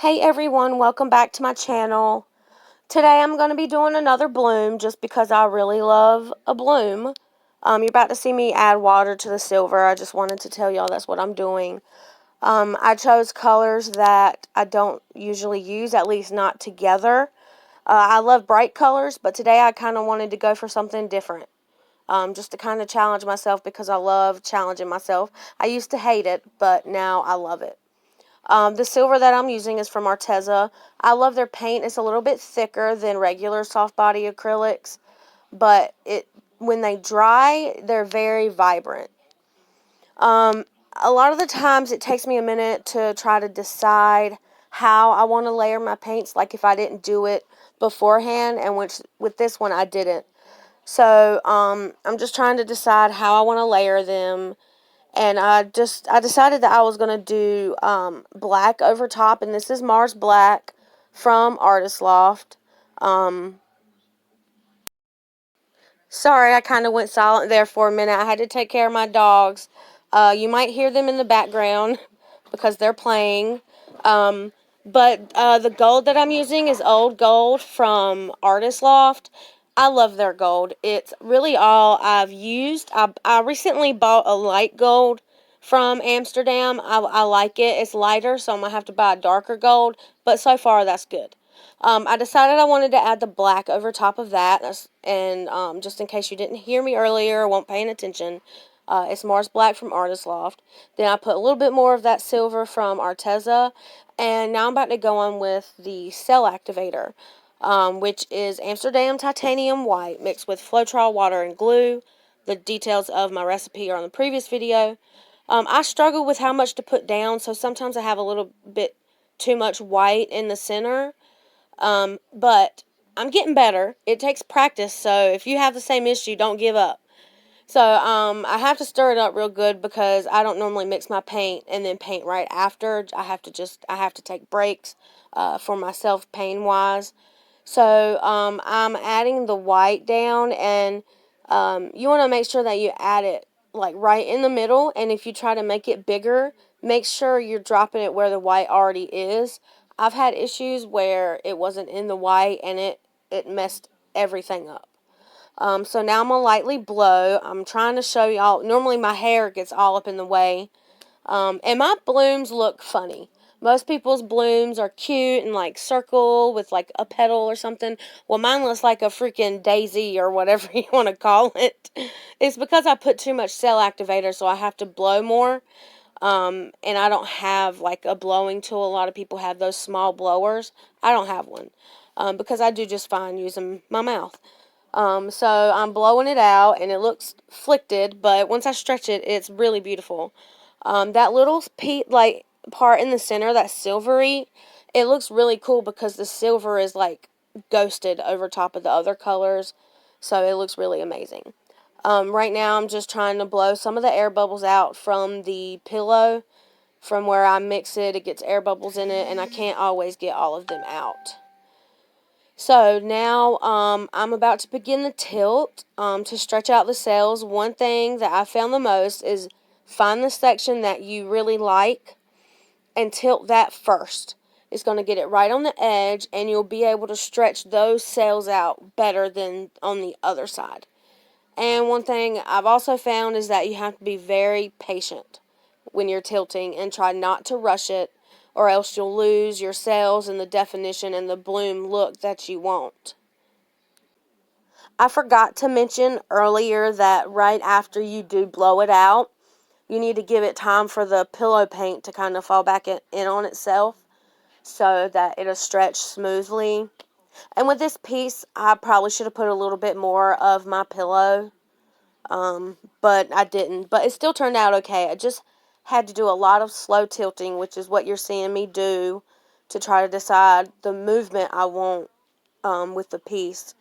Hey everyone, welcome back to my channel. Today I'm going to be doing another bloom just because I really love a bloom. You're about to see me add water to the silver. I just wanted to tell y'all that's what I'm doing. I chose colors that I don't usually use, at least not together. I love bright colors, but today I kind of wanted to go for something different. Just to kind of challenge myself because I love challenging myself. I used to hate it, but now I love it. The silver that I'm using is from Arteza. I love their paint. It's a little bit thicker than regular soft body acrylics, but when they dry, they're very vibrant. A lot of the times it takes me a minute to try to decide how I want to layer my paints, like if I didn't do it beforehand, and which with this one I didn't. So I'm just trying to decide how I want to layer them. And I decided that I was going to do black over top. And this is Mars Black from Artist Loft. Sorry, I kind of went silent there for a minute. I had to take care of my dogs. You might hear them in the background because they're playing. But the gold that I'm using is old gold from Artist Loft. I love their gold. It's really all I've used. I recently bought a light gold from Amsterdam. I like it. It's lighter, so I'm going to have to buy a darker gold. But so far, that's good. I decided I wanted to add the black over top of that. And just in case you didn't hear me earlier or weren't paying attention, it's Mars Black from Artist Loft. Then I put a little bit more of that silver from Arteza. And now I'm about to go on with the Cell Activator, which is Amsterdam Titanium White mixed with Floetrol water and glue. The details of my recipe are on the previous video. I struggle with how much to put down, so sometimes I have a little bit too much white in the center. But I'm getting better. It takes practice, so if you have the same issue, don't give up. So, I have to stir it up real good because I don't normally mix my paint and then paint right after. I have to take breaks, for myself pain-wise. So, I'm adding the white down, and, you want to make sure that you add it, like, right in the middle, and if you try to make it bigger, make sure you're dropping it where the white already is. I've had issues where it wasn't in the white, and it messed everything up. So now I'm going to lightly blow. I'm trying to show y'all. Normally my hair gets all up in the way. And my blooms look funny. Most people's blooms are cute and like circle with like a petal or something. Well, mine looks like a freaking daisy or whatever you want to call it. It's because I put too much cell activator, so I have to blow more. And I don't have like a blowing tool. A lot of people have those small blowers. I don't have one. Because I do just fine using my mouth. So I'm blowing it out, and it looks flicked, but once I stretch it, it's really beautiful. That little part in the center, that silvery, it looks really cool because the silver is like ghosted over top of the other colors, so it looks really amazing. Right now I'm just trying to blow some of the air bubbles out from the pillow. From where I mix it, it gets air bubbles in it, and I can't always get all of them out. So now I'm about to begin the tilt to stretch out the cells. One thing that I found the most is find the section that you really like and tilt that first. It's going to get it right on the edge, and you'll be able to stretch those cells out better than on the other side. And one thing I've also found is that you have to be very patient when you're tilting and try not to rush it, or else you'll lose your cells and the definition and the bloom look that you want. I forgot to mention earlier that right after you do blow it out, you need to give it time for the pillow paint to kind of fall back in on itself so that it'll stretch smoothly. And with this piece, I probably should have put a little bit more of my pillow, but I didn't. But it still turned out okay. I just had to do a lot of slow tilting, which is what you're seeing me do to try to decide the movement I want with the piece.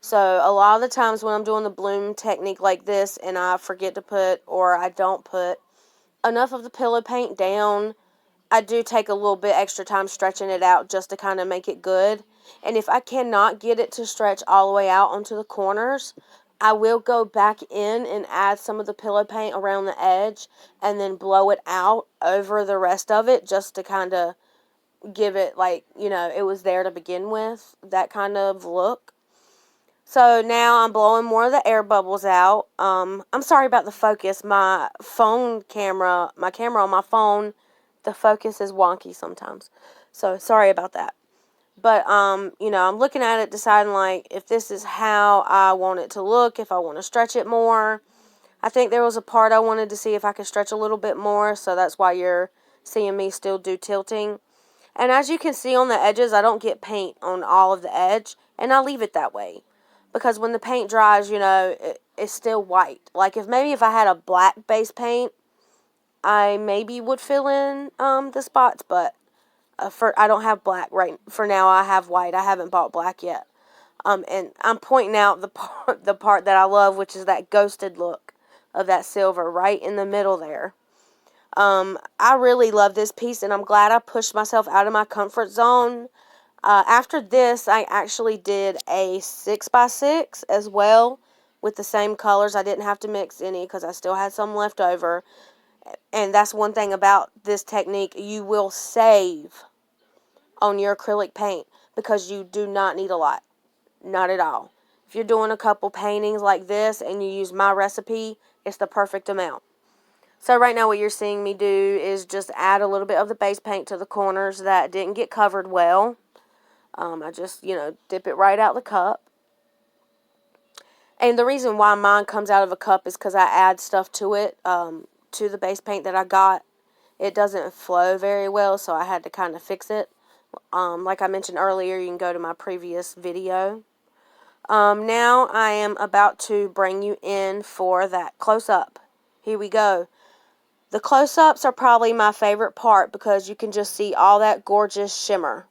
So a lot of the times when I'm doing the bloom technique like this and I forget to put, or I don't put enough of the pillow paint down, I do take a little bit extra time stretching it out just to kind of make it good. And if I cannot get it to stretch all the way out onto the corners, I will go back in and add some of the pillow paint around the edge and then blow it out over the rest of it just to kind of give it like, it was there to begin with, that kind of look. So now I'm blowing more of the air bubbles out. I'm sorry about the focus. My camera on my phone, the focus is wonky sometimes. So sorry about that. But, I'm looking at it, deciding, like, if this is how I want it to look, if I want to stretch it more. I think there was a part I wanted to see if I could stretch a little bit more, so that's why you're seeing me still do tilting. And as you can see on the edges, I don't get paint on all of the edge, and I leave it that way. Because when the paint dries, it's still white. Like, if I had a black base paint, I maybe would fill in the spots, but I don't have black right for now. I have white. I haven't bought black yet. And I'm pointing out the part that I love, which is that ghosted look of that silver right in the middle there. I really love this piece, and I'm glad I pushed myself out of my comfort zone. After this, I actually did a 6x6 as well with the same colors. I didn't have to mix any because I still had some left over. And that's one thing about this technique. You will save on your acrylic paint because you do not need a lot. Not at all. If you're doing a couple paintings like this and you use my recipe, it's the perfect amount. So right now what you're seeing me do is just add a little bit of the base paint to the corners that didn't get covered well. I just, dip it right out the cup. And the reason why mine comes out of a cup is because I add stuff to it, to the base paint that I got. It doesn't flow very well, so I had to kind of fix it. Like I mentioned earlier, you can go to my previous video. Now I am about to bring you in for that close-up. Here we go. The close-ups are probably my favorite part because you can just see all that gorgeous shimmer.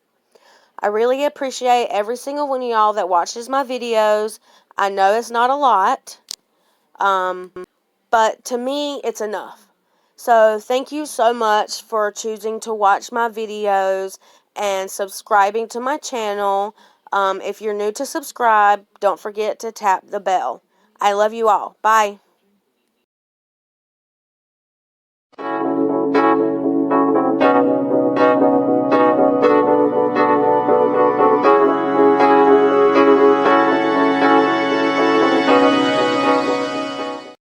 I really appreciate every single one of y'all that watches my videos. I know it's not a lot, but to me, it's enough. So thank you so much for choosing to watch my videos and subscribing to my channel. If you're new to subscribe, don't forget to tap the bell. I love you all. Bye.